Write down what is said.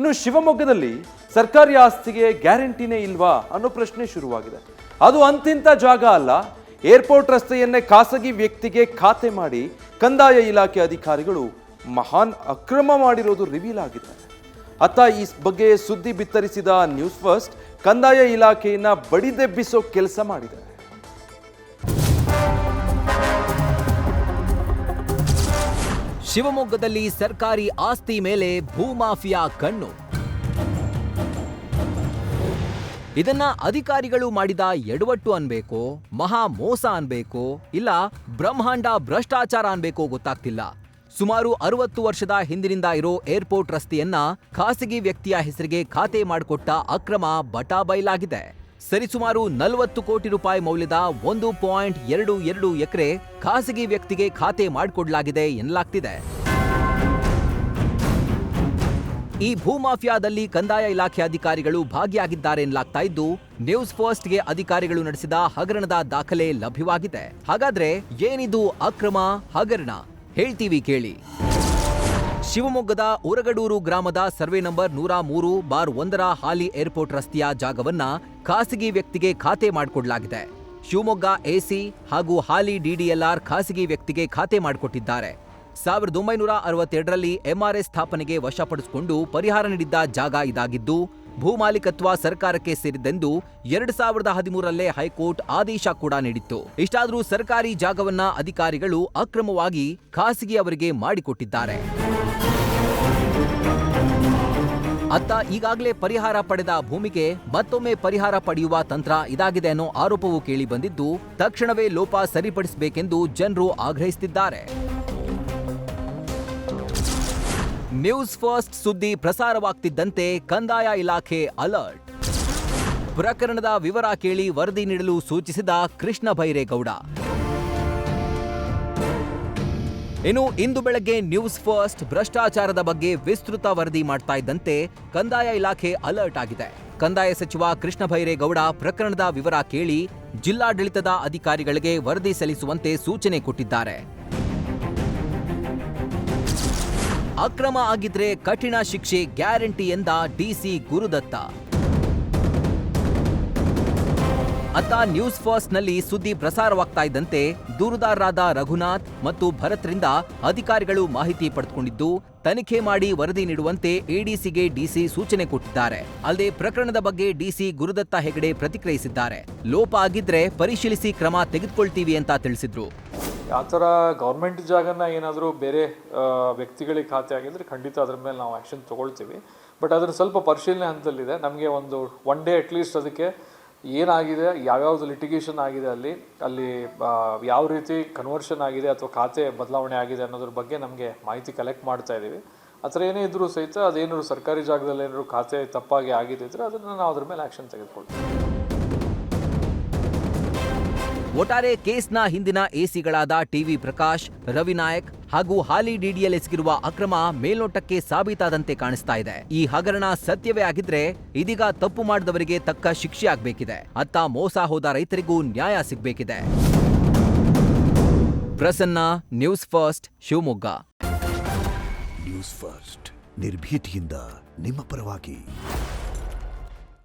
ಇನ್ನು ಶಿವಮೊಗ್ಗದಲ್ಲಿ ಸರ್ಕಾರಿ ಆಸ್ತಿಗೆ ಗ್ಯಾರಂಟಿನೇ ಇಲ್ವಾ ಅನ್ನೋ ಪ್ರಶ್ನೆ ಶುರುವಾಗಿದೆ. ಅದು ಅಂತಿಂತ ಜಾಗ ಅಲ್ಲ. ಏರ್ಪೋರ್ಟ್ ರಸ್ತೆಯನ್ನೇ ಖಾಸಗಿ ವ್ಯಕ್ತಿಗೆ ಖಾತೆ ಮಾಡಿ ಕಂದಾಯ ಇಲಾಖೆ ಅಧಿಕಾರಿಗಳು ಮಹಾನ್ ಅಕ್ರಮ ಮಾಡಿರೋದು ರಿವೀಲ್ ಆಗಿದೆ. ಅತ್ತ ಈ ಬಗ್ಗೆ ಸುದ್ದಿ ಬಿತ್ತರಿಸಿದ ನ್ಯೂಸ್ ಫಸ್ಟ್ ಕಂದಾಯ ಇಲಾಖೆಯನ್ನ ಬಡಿದೆಬ್ಬಿಸೋ ಕೆಲಸ ಮಾಡಿದೆ. ಶಿವಮೊಗ್ಗದಲ್ಲಿ ಸರ್ಕಾರಿ ಆಸ್ತಿ ಮೇಲೆ ಭೂಮಾಫಿಯಾ ಕಣ್ಣು. ಇದನ್ನ ಅಧಿಕಾರಿಗಳು ಮಾಡಿದ ಎಡವಟ್ಟು ಅನ್ಬೇಕೋ, ಮಹಾ ಮೋಸ ಅನ್ಬೇಕೋ, ಇಲ್ಲ ಬ್ರಹ್ಮಾಂಡ ಭ್ರಷ್ಟಾಚಾರ ಅನ್ಬೇಕೋ ಗೊತ್ತಾಗ್ತಿಲ್ಲ. ಸುಮಾರು 60 ವರ್ಷದ ಹಿಂದಿನಿಂದ ಇರೋ ಏರ್ಪೋರ್ಟ್ ರಸ್ತೆಯನ್ನ ಖಾಸಗಿ ವ್ಯಕ್ತಿಯ ಹೆಸರಿಗೆ ಖಾತೆ ಮಾಡಿಕೊಟ್ಟ ಅಕ್ರಮ ಬಟಾಬೈಲಾಗಿದೆ. ಸರಿಸುಮಾರು 40 ಕೋಟಿ ರೂಪಾಯಿ ಮೌಲ್ಯದ 1.22 ಎಕರೆ ಖಾಸಗಿ ವ್ಯಕ್ತಿಗೆ ಖಾತೆ ಮಾಡಿಕೊಡಲಾಗಿದೆ ಎನ್ನಲಾಗ್ತಿದೆ. ಈ ಭೂಮಾಫಿಯಾದಲ್ಲಿ ಕಂದಾಯ ಇಲಾಖೆ ಅಧಿಕಾರಿಗಳು ಭಾಗಿಯಾಗಿದ್ದಾರೆ ಎನ್ನಲಾಗ್ತಾ ಇದ್ದು, ನ್ಯೂಸ್ ಫಸ್ಟ್ಗೆ ಅಧಿಕಾರಿಗಳು ನಡೆಸಿದ ಹಗರಣದ ದಾಖಲೆ ಲಭ್ಯವಾಗಿದೆ. ಹಾಗಾದ್ರೆ ಏನಿದು ಅಕ್ರಮ ಹಗರಣ? ಹೇಳ್ತೀವಿ ಕೇಳಿ. ಶಿವಮೊಗ್ಗದ ಉರಗಡೂರು ಗ್ರಾಮದ ಸರ್ವೆ ನಂಬರ್ 103/1 ಹಾಲಿ ಏರ್ಪೋರ್ಟ್ ರಸ್ತೆಯ ಜಾಗವನ್ನ ಖಾಸಗಿ ವ್ಯಕ್ತಿಗೆ ಖಾತೆ ಮಾಡಿಕೊಡಲಾಗಿದೆ. ಶಿವಮೊಗ್ಗ ಎಸಿ ಹಾಗೂ ಹಾಲಿ ಡಿಡಿಎಲ್ಆರ್ ಖಾಸಗಿ ವ್ಯಕ್ತಿಗೆ ಖಾತೆ ಮಾಡಿಕೊಟ್ಟಿದ್ದಾರೆ. 1962ರಲ್ಲಿ ಎಂಆರ್ಎಸ್ ಸ್ಥಾಪನೆಗೆ ವಶಪಡಿಸಿಕೊಂಡು ಪರಿಹಾರ ನೀಡಿದ್ದ ಜಾಗ ಇದಾಗಿದ್ದು, ಭೂಮಾಲೀಕತ್ವ ಸರ್ಕಾರಕ್ಕೆ ಸೇರಿದ್ದೆಂದು 2013ರಲ್ಲೇ ಹೈಕೋರ್ಟ್ ಆದೇಶ ಕೂಡ ನೀಡಿತ್ತು. ಇಷ್ಟಾದರೂ ಸರ್ಕಾರಿ ಜಾಗವನ್ನ ಅಧಿಕಾರಿಗಳು ಅಕ್ರಮವಾಗಿ ಖಾಸಗಿಯವರಿಗೆ ಮಾಡಿಕೊಟ್ಟಿದ್ದಾರೆ. ಅತ್ತ ಈಗಾಗಲೇ ಪರಿಹಾರ ಪಡೆದ ಭೂಮಿಗೆ ಮತ್ತೊಮ್ಮೆ ಪರಿಹಾರ ಪಡೆಯುವ ತಂತ್ರ ಇದಾಗಿದೆ ಅನ್ನೋ ಆರೋಪವೂ ಕೇಳಿ ಬಂದಿದ್ದು, ತಕ್ಷಣವೇ ಲೋಪ ಸರಿಪಡಿಸಬೇಕೆಂದು ಜನರು ಆಗ್ರಹಿಸುತ್ತಿದ್ದಾರೆ. ನ್ಯೂಸ್ ಫಸ್ಟ್ ಸುದ್ದಿ ಪ್ರಸಾರವಾಗ್ತಿದ್ದಂತೆ ಕಂದಾಯ ಇಲಾಖೆ ಅಲರ್ಟ್. ಪ್ರಕರಣದ ವಿವರ ಕೇಳಿ ವರದಿ ನೀಡಲು ಸೂಚಿಸಿದ ಕೃಷ್ಣ ಬೈರೇಗೌಡ. ಇನ್ನು ಇಂದು ಬೆಳಗ್ಗೆ ನ್ಯೂಸ್ ಫಸ್ಟ್ ಭ್ರಷ್ಟಾಚಾರದ ಬಗ್ಗೆ ವಿಸ್ತೃತ ವರದಿ ಮಾಡ್ತಾ ಇದ್ದಂತೆ ಕಂದಾಯ ಇಲಾಖೆ ಅಲರ್ಟ್ ಆಗಿದೆ. ಕಂದಾಯ ಸಚಿವ ಕೃಷ್ಣ ಬೈರೇಗೌಡ ಪ್ರಕರಣದ ವಿವರ ಕೇಳಿ ಜಿಲ್ಲಾಡಳಿತದ ಅಧಿಕಾರಿಗಳಿಗೆ ವರದಿ ಸಲ್ಲಿಸುವಂತೆ ಸೂಚನೆ ಕೊಟ್ಟಿದ್ದಾರೆ. ಅಕ್ರಮ ಆಗಿದ್ರೆ ಕಠಿಣ ಶಿಕ್ಷೆ ಗ್ಯಾರಂಟಿ ಎಂದ ಡಿಸಿ ಗುರುದತ್ತ. ಅತ್ತ ನ್ಯೂಸ್ ಫಸ್ಟ್ ನಲ್ಲಿ ಸುದ್ದಿ ಪ್ರಸಾರವಾಗ್ತಾ ಇದ್ದಂತೆ ದೂರುದಾರರಾದ ರಘುನಾಥ್ ಮತ್ತು ಭರತ್ರಿಂದ ಅಧಿಕಾರಿಗಳು ಮಾಹಿತಿ ಪಡೆದುಕೊಂಡಿದ್ದು, ತನಿಖೆ ಮಾಡಿ ವರದಿ ನೀಡುವಂತೆ ಎಡಿಸಿಗೆ ಡಿಸಿ ಸೂಚನೆ ಕೊಟ್ಟಿದ್ದಾರೆ. ಅಲ್ಲದೆ ಪ್ರಕರಣದ ಬಗ್ಗೆ ಡಿಸಿ ಗುರುದತ್ತ ಹೆಗಡೆ ಪ್ರತಿಕ್ರಿಯಿಸಿದ್ದಾರೆ. ಲೋಪ ಆಗಿದ್ರೆ ಪರಿಶೀಲಿಸಿ ಕ್ರಮ ತೆಗೆದುಕೊಳ್ತೀವಿ ಅಂತ ತಿಳಿಸಿದ್ರು. ಆ ಥರ ಗೌರ್ಮೆಂಟ್ ಜಾಗನ ಏನಾದರೂ ಬೇರೆ ವ್ಯಕ್ತಿಗಳಿಗೆ ಖಾತೆ ಆಗಿದ್ರೆ ಖಂಡಿತ ಅದ್ರ ಮೇಲೆ ನಾವು ಆ್ಯಕ್ಷನ್ ತೊಗೊಳ್ತೀವಿ. ಬಟ್ ಅದನ್ನು ಸ್ವಲ್ಪ ಪರಿಶೀಲನೆ ಹಂತದಲ್ಲಿದೆ. ನಮಗೆ ಒನ್ ಡೇ ಅಟ್ಲೀಸ್ಟ್ ಅದಕ್ಕೆ ಏನಾಗಿದೆ, ಯಾವ್ಯಾವ್ದು ಲಿಟಿಗೇಷನ್ ಆಗಿದೆ, ಅಲ್ಲಿ ಯಾವ ರೀತಿ ಕನ್ವರ್ಷನ್ ಆಗಿದೆ ಅಥವಾ ಖಾತೆ ಬದಲಾವಣೆ ಆಗಿದೆ ಅನ್ನೋದ್ರ ಬಗ್ಗೆ ನಮಗೆ ಮಾಹಿತಿ ಕಲೆಕ್ಟ್ ಮಾಡ್ತಾ ಇದ್ದೀವಿ. ಆ ಥರ ಏನೇ ಇದ್ರೂ ಸಹಿತ ಅದೇನಾದ್ರು ಸರ್ಕಾರಿ ಜಾಗದಲ್ಲಿ ಏನಾದ್ರು ಖಾತೆ ತಪ್ಪಾಗಿ ಆಗಿದ್ದಿದ್ರೆ ಅದನ್ನು ನಾವು ಅದ್ರ ಮೇಲೆ ಆ್ಯಕ್ಷನ್ ತೆಗೆದುಕೊಳ್ತೀವಿ. ಒಟ್ಟಾರೆ ಕೇಸ್ನ ಹಿಂದಿನ ಎಸಿಗಳಾದ ಟಿವಿ ಪ್ರಕಾಶ್, ರವಿನಾಯಕ್ ಹಾಗೂ ಹಾಲಿ ಡಿಡಿಎಲ್ ಎಸಗಿರುವ ಅಕ್ರಮ ಮೇಲ್ನೋಟಕ್ಕೆ ಸಾಬೀತಾದಂತೆ ಕಾಣಿಸ್ತಾ ಇದೆ. ಈ ಹಗರಣ ಸತ್ಯವೇ ಆಗಿದ್ರೆ ಇದೀಗ ತಪ್ಪು ಮಾಡಿದವರಿಗೆ ತಕ್ಕ ಶಿಕ್ಷೆ ಆಗ್ಬೇಕಿದೆ. ಅತ್ತ ಮೋಸ ಹೋದ ರೈತರಿಗೂ ನ್ಯಾಯ ಸಿಗ್ಬೇಕಿದೆ. Prasanna, news first, Shivamogga. News first ನಿರ್ಭೀತಿಯಿಂದ ನಿಮ್ಮ ಪರವಾಗಿ.